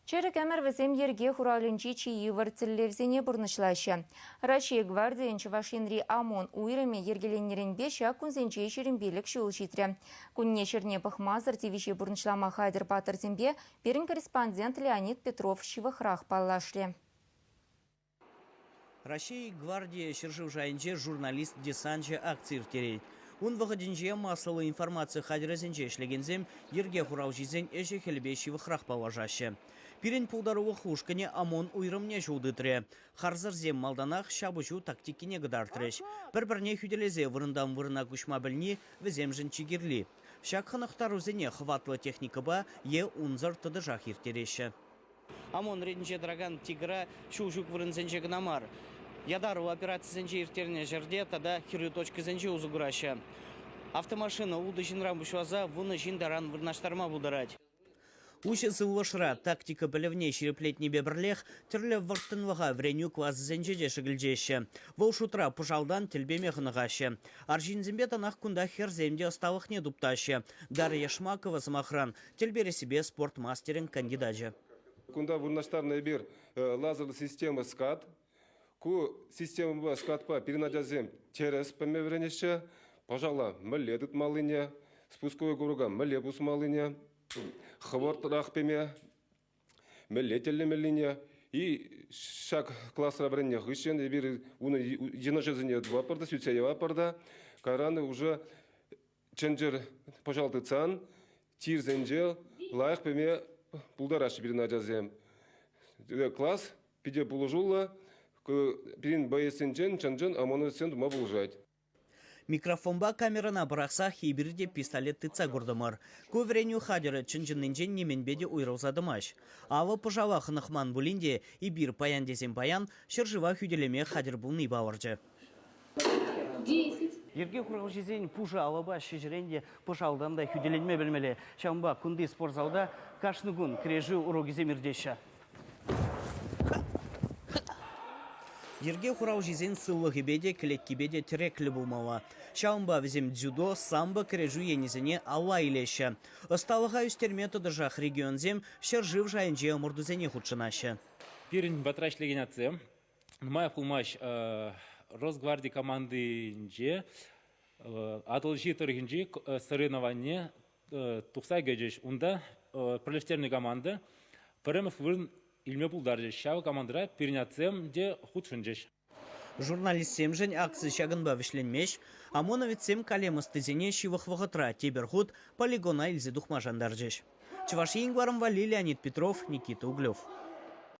Черек әмір візем ерге хуралынчи чиі варцеллевзене бұрнышлашы. Рашия гвардиян Чувашинри АМОН уйраме ергеленерін беша күнзенче шерінбелік шуыл житрі. Күнне шерне пахмазыр тивише бұрнышлама Хайдер Патырзембе берін корреспондент Леонид Петров шивахрах паллашле. Рашия гвардия шыржыв жайынче журналист-десантчы акций терейд. Он вағадинже массовая информация хадиразенче эшлегензем ерге хурау жизен эше хелбе шивахрах палажашы. Пирен пулдаруы хушкане АМОН уйрымне жудытре. Харзарзем малданах шабыжу тактикине гыдартреш. Бір-бірне хүделезе вырындан вырына күшма білні візем жінчигерли. Шакханақтарузене хватлы техника ба е унзар тыдыжах ертереші. АМОН редінче драган тигра шушук вырынзенче гнамар. Ядару операциясенче ертерне жерде тада хирю точка зенче узугураща. Автомашина уды жинрам бушваза вуны жиндаран вырнаштарма бударать. Ушысы улышыра тактика білівне шереплетне бебірлех түрлі варттынваға вреню класс зенчеде шыгілжеші. Вол шутра пұжалдан тілбеме ғынығашы. Аржинзембе танақ күнда херземде ұсталықне дупташы. Дарья Шмакова самахран тілбері себе спортмастерін кандидажы. Күнда вырнаштарная бер лазерлы система скат. Ку система скатпа перенадязем через помевренеше. Пожала міле дұт малыне, спусковой круга міле бус малыне. Хварт рахпеме, мелетелемелине и шаг класса бренне гыщен и бир уны еножезене два парда сюцеева парда караны уже ченджер пожалуйста цан тирзенжел лайх пеме пулдараш бирнадязем класс пиде положула пирин боесенжен ченджен амоносен дума булжать. Микрофонба камерана бұрақса хейбірде пистолет тыца көрдімір. Көвереню хадері чынжынненжен неменбеде уйраузадымаш. Ава пұжава хынықман бұлінде и бір паян дезен паян шыржыва хүделеме хадер бұлны бауыржы. Ерге құрау жезен пұжа алаба шежіренде пұжалдан да хүделенме білмелі. Шамба күнді спортзалда кашны күн крежі урогезе мірдеші. Ерге хурау жезен сыллығы беде, кілеккі беде тіреклі болмауа. Шаумба візем дзюдо, самбо крежу енезіне алла илеші. Осталыға үстерме тұдыржақ регионзем шыржыв жайынже омырдызене худшынашы. Пирин батрашлеген атсем. Нмай пулмаш Росгвардии командынже атылжи тұрғынжи соревнование тұқса гөжеш. Унда пролетарный команда пірімів вырын илме пулдаржы. Шау командыра пиринатсем де худшынжеш. Журналистсем жын акция шагынба вишленмеш, АМОНовецем калемыстызене шивых вағытра теберхуд полигона илзе духмажандаржеш. Чувашиин Гварамвали, Леонид Петров, Никита Углев.